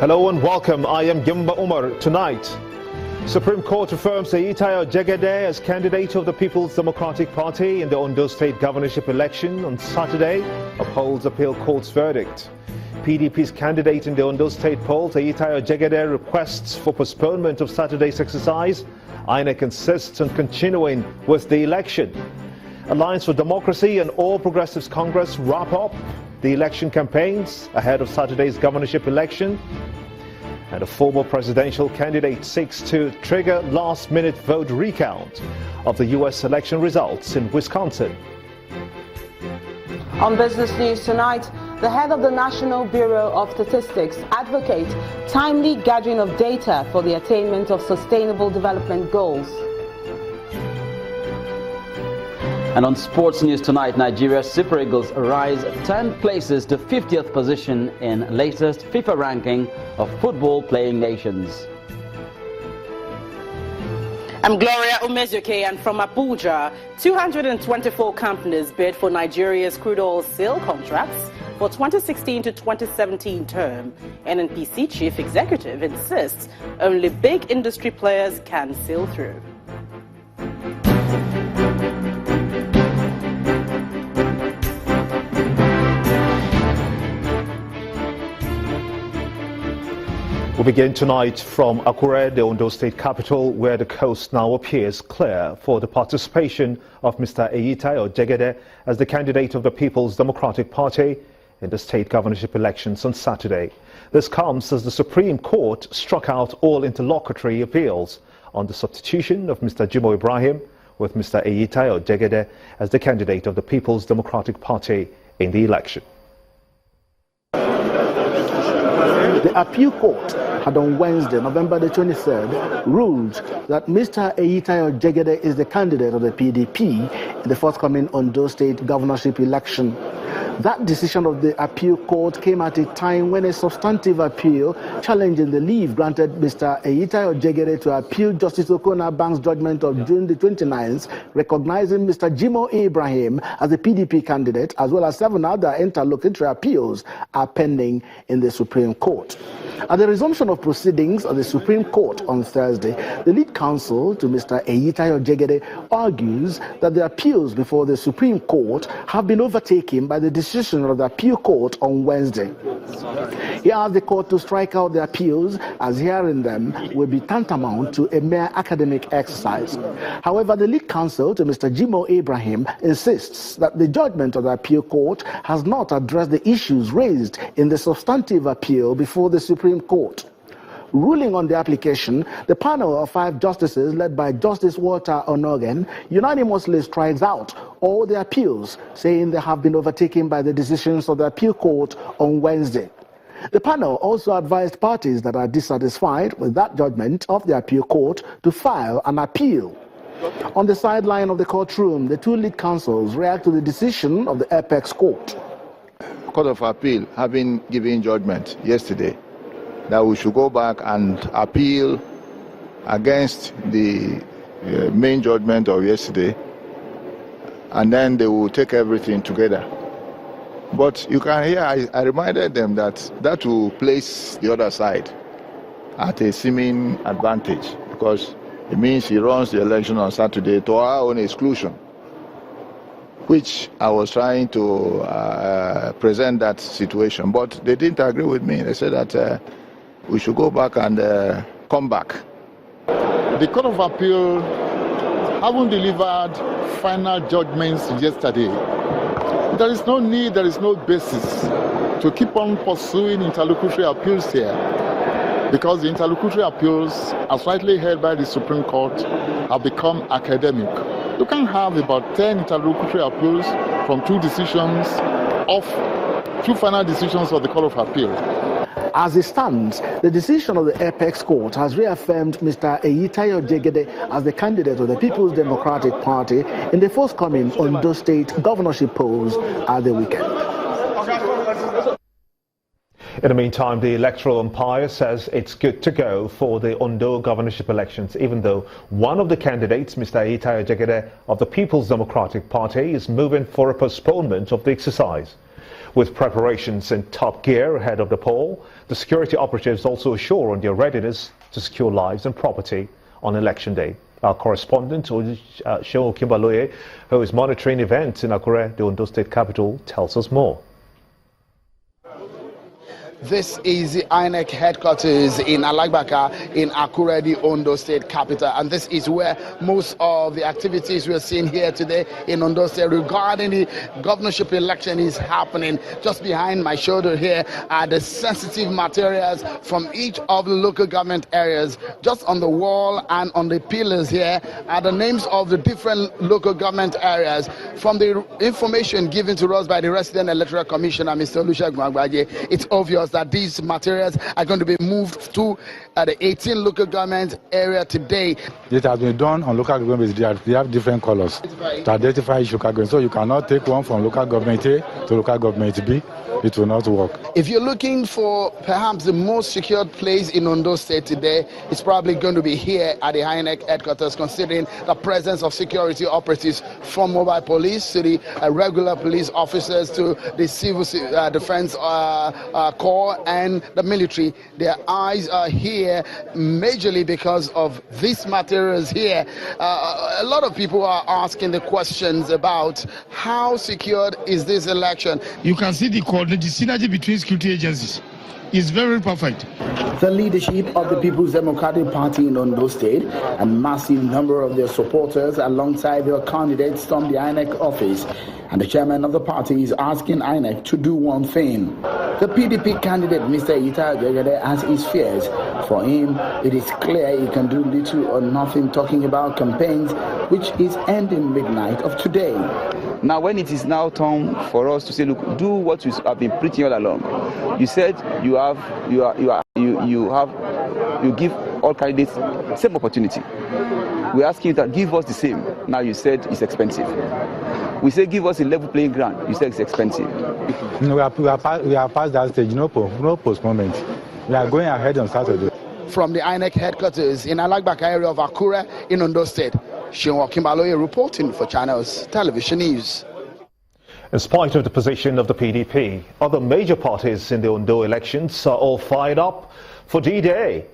Hello and welcome. I am Gimba Umar. Tonight, Supreme Court affirms Pt.1 Jegede as candidate of the People's Democratic Party in the Ondo State governorship election on Saturday, upholds appeal court's verdict. PDP's candidate in the Ondo State poll, Pt.1 Jegede, requests for postponement of Saturday's exercise. INEC insists on continuing with the election. Alliance for Democracy and All Progressives Congress wrap up the election campaigns ahead of Saturday's governorship election. And a former presidential candidate seeks to trigger last-minute vote recount of the U.S. election results in Wisconsin. On Business News tonight, the head of the National Bureau of Statistics advocates timely gathering of data for the attainment of sustainable development goals. And on sports news tonight, Nigeria's Super Eagles rise 10 places to 50th position in latest FIFA ranking of football playing nations. I'm Gloria Umezuke, and from Abuja, 224 companies bid for Nigeria's crude oil sale contracts for 2016 to 2017 term. NNPC chief executive insists only big industry players can sail through. We begin tonight from Akure, the Ondo State capital, where the coast now appears clear for the participation of Mr. Pt.1 Jegede as the candidate of the People's Democratic Party in the state governorship elections on Saturday. This comes as the Supreme Court struck out all interlocutory appeals on the substitution of Mr. Jimoh Ibrahim with Mr. Pt.1 Jegede as the candidate of the People's Democratic Party in the election. The appeal court had on Wednesday, November the 23rd, ruled that Mr. Pt.1 Jegede is the candidate of the PDP in the forthcoming Ondo State governorship election. That decision of the appeal court came at a time when a substantive appeal challenging the leave granted Mr. Pt.1 Jegede to appeal Justice Okona Bank's judgment of June the 29th, recognizing Mr. Jimoh Ibrahim as the PDP candidate, as well as 7 other interlocutory appeals are pending in the Supreme Court. At the resumption of proceedings at the Supreme Court on Thursday, the lead counsel to Mr. Pt.1 Jegede argues that the appeals before the Supreme Court have been overtaken by the decision of the appeal court on Wednesday. He asked the court to strike out the appeals, as hearing them will be tantamount to a mere academic exercise. However, the lead counsel to Mr. Jimoh Ibrahim insists that the judgment of the appeal court has not addressed the issues raised in the substantive appeal before the Supreme Court. Ruling on the application, the panel of 5 justices led by Justice Walter Onogen unanimously strikes out all the appeals, saying they have been overtaken by the decisions of the appeal court on Wednesday. The panel also advised parties that are dissatisfied with that judgment of the appeal court to file an appeal. On the sideline of the courtroom, the 2 lead counsels react to the decision of the Apex Court. Court of Appeal having given judgment yesterday that we should go back and appeal against the main judgment of yesterday, and then they will take everything together. But you can hear, I reminded them that will place the other side at a seeming advantage, because it means he runs the election on Saturday to our own exclusion, which I was trying to present that situation. But they didn't agree with me. They said that we should go back and come back. The Court of Appeal haven't delivered final judgments yesterday. There is no need, there is no basis to keep on pursuing interlocutory appeals here, because the interlocutory appeals, as rightly held by the Supreme Court, have become academic. You can have about 10 interlocutory appeals from 2 decisions of 2 final decisions of the Court of Appeal. As it stands, the decision of the Apex Court has reaffirmed Mr. Pt.1 Jegede as the candidate of the People's Democratic Party in the forthcoming Ondo State governorship polls at the weekend. In the meantime, the electoral umpire says it's good to go for the Ondo governorship elections, even though one of the candidates, Mr. Pt.1 Jegede of the People's Democratic Party, is moving for a postponement of the exercise. With preparations in top gear ahead of the poll, the security operatives also assure on their readiness to secure lives and property on election day. Our correspondent, Seun Kimbaloye, who is monitoring events in Akure, the Ondo State capital, tells us more. This is the INEC headquarters in Alagbaka in Akure, the Ondo State capital. And this is where most of the activities we're seeing here today in Ondo State regarding the governorship election is happening. Just behind my shoulder here are the sensitive materials from each of the local government areas. Just on the wall and on the pillars here are the names of the different local government areas. From the information given to us by the resident electoral commissioner, Mr. Olusegun Agbaje, it's obvious that these materials are going to be moved to the 18 local government area today. It has been done on local governments. They have different colors to identify each local government. So you cannot take one from local government A to local government B. It will not work. If you're looking for perhaps the most secured place in Ondo State today, it's probably going to be here at the INEC headquarters, considering the presence of security operatives from mobile police to the regular police officers to the civil defense corps and the military. Their eyes are here majorly because of these materials here. A lot of people are asking the questions about how secured is this election. You can see the synergy between security agencies is very perfect. The leadership of the People's Democratic Party in Ondo State and massive number of their supporters alongside their candidates stormed the INEC office, and the chairman of the party is asking INEC to do one thing. The PDP candidate, Mr. Ita Jegede, has his fears. For him, it is clear he can do little or nothing talking about campaigns, which is ending midnight of today. Now, when it is now time for us to say, look, do what you have been preaching all along. You said you give all candidates same opportunity. We ask you that give us the same. Now you said it's expensive. We say give us a level playing ground. You said it's expensive. We are past that stage. No postponement. We are going ahead on Saturday. From the INEC headquarters in Alagbaka area of Akure in Ondo State, Seun Kimbaloye reporting for Channels Television News. In spite of the position of the PDP, other major parties in the Ondo elections are all fired up for D-Day.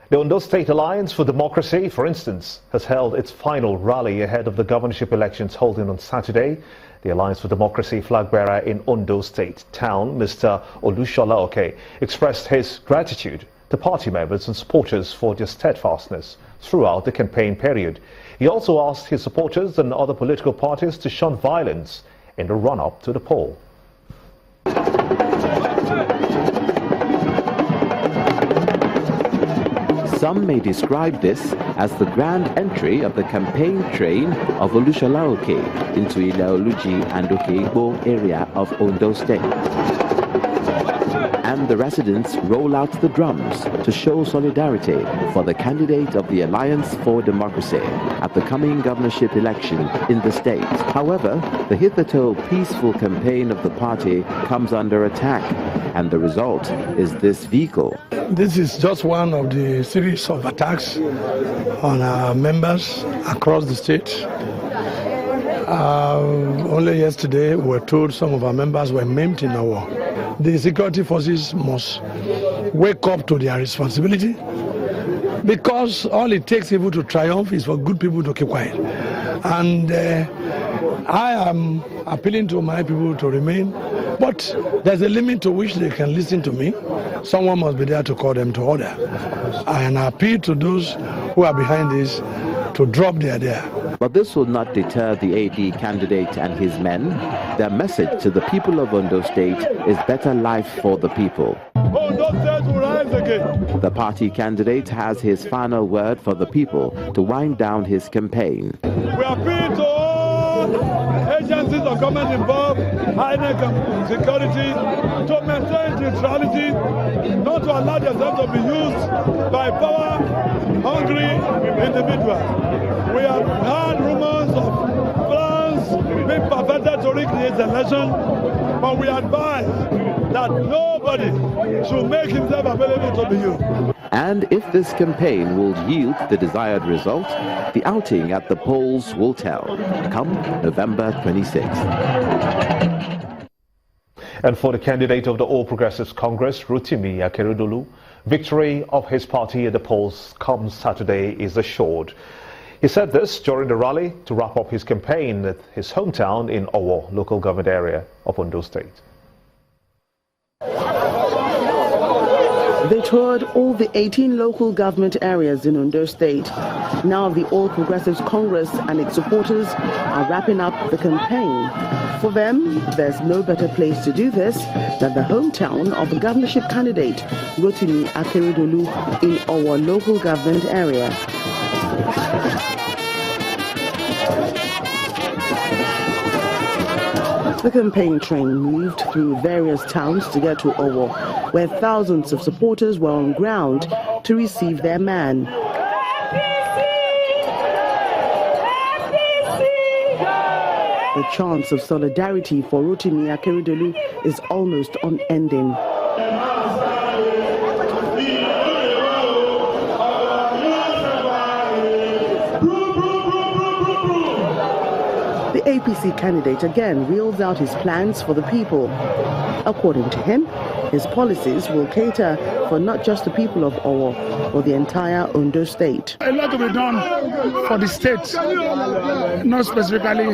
The Ondo State Alliance for Democracy, for instance, has held its final rally ahead of the governorship elections holding on Saturday. The Alliance for Democracy flag bearer in Ondo State town, Mr. Olushola Oke, expressed his gratitude to party members and supporters for their steadfastness throughout the campaign period. He also asked his supporters and other political parties to shun violence in the run-up to the poll. Some may describe this as the grand entry of the campaign train of Olushola Oke into Ile-Oluji and Oke-Igbo area of Ondo State. And the residents roll out the drums to show solidarity for the candidate of the Alliance for Democracy at the coming governorship election in the state. However, the hitherto peaceful campaign of the party comes under attack, and the result is this vehicle. This is just one of the series of attacks on our members across the state. Only yesterday we were told some of our members were maimed in a war. The security forces must wake up to their responsibility, because all it takes evil to triumph is for good people to keep quiet. And I am appealing to my people to remain, but there's a limit to which they can listen to me. Someone must be there to call them to order. And I appeal to those who are behind this to drop there. But this will not deter the AD candidate and his men. Their message to the people of Ondo State is better life for the people. Ondo State will rise again. The party candidate has his final word for the people to wind down his campaign. We appeal to all agencies of government involved, INEC and security, to maintain neutrality, not to allow themselves to be used by power-hungry individuals. We have heard rumors of plans being perfected to recreate the election, but we advise that nobody should make himself available to be used. And if this campaign will yield the desired result, the outing at the polls will tell, come November 26th. And for the candidate of the All Progressives Congress, Rotimi Akeredolu, victory of his party at the polls come Saturday is assured. He said this during the rally to wrap up his campaign at his hometown in Owo, local government area of Ondo State. They toured all the 18 local government areas in Ondo State. Now the All Progressives Congress and its supporters are wrapping up the campaign. For them, there's no better place to do this than the hometown of the governorship candidate, Rotimi Akeredolu, in Owo local government area. The campaign train moved through various towns to get to Owo, where thousands of supporters were on ground to receive their man. The chance of solidarity for Rotimi Akeredolu is almost unending. The APC candidate again reels out his plans for the people. According to him, his policies will cater for not just the people of Owo, but the entire Ondo State. A lot to be done for the state, not specifically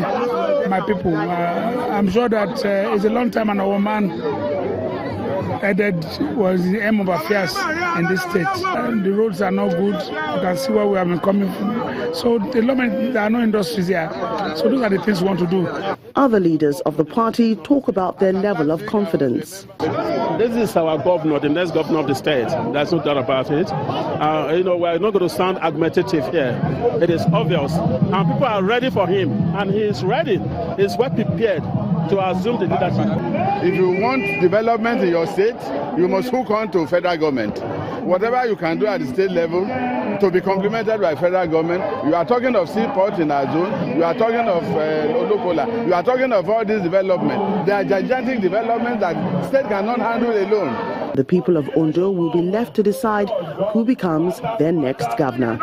my people. I'm sure that it's a long time an Owo man headed was the aim of affairs in this state. The roads are not good. You can see where we have been coming from. So there are no industries here. So those are the things we want to do. Other leaders of the party talk about their level of confidence. This is our governor, the next governor of the state. There's no doubt about it. We're not going to sound argumentative here. It is obvious. And people are ready for him. And he is ready. He's well prepared to assume the leadership. If you want development in your state, you must hook on to federal government. Whatever you can do at the state level to be complemented by federal government. You are talking of seaport in our zone. You are talking of Olokola. You are talking of all this development. They are gigantic developments that state cannot handle alone. The people of Ondo will be left to decide who becomes their next governor.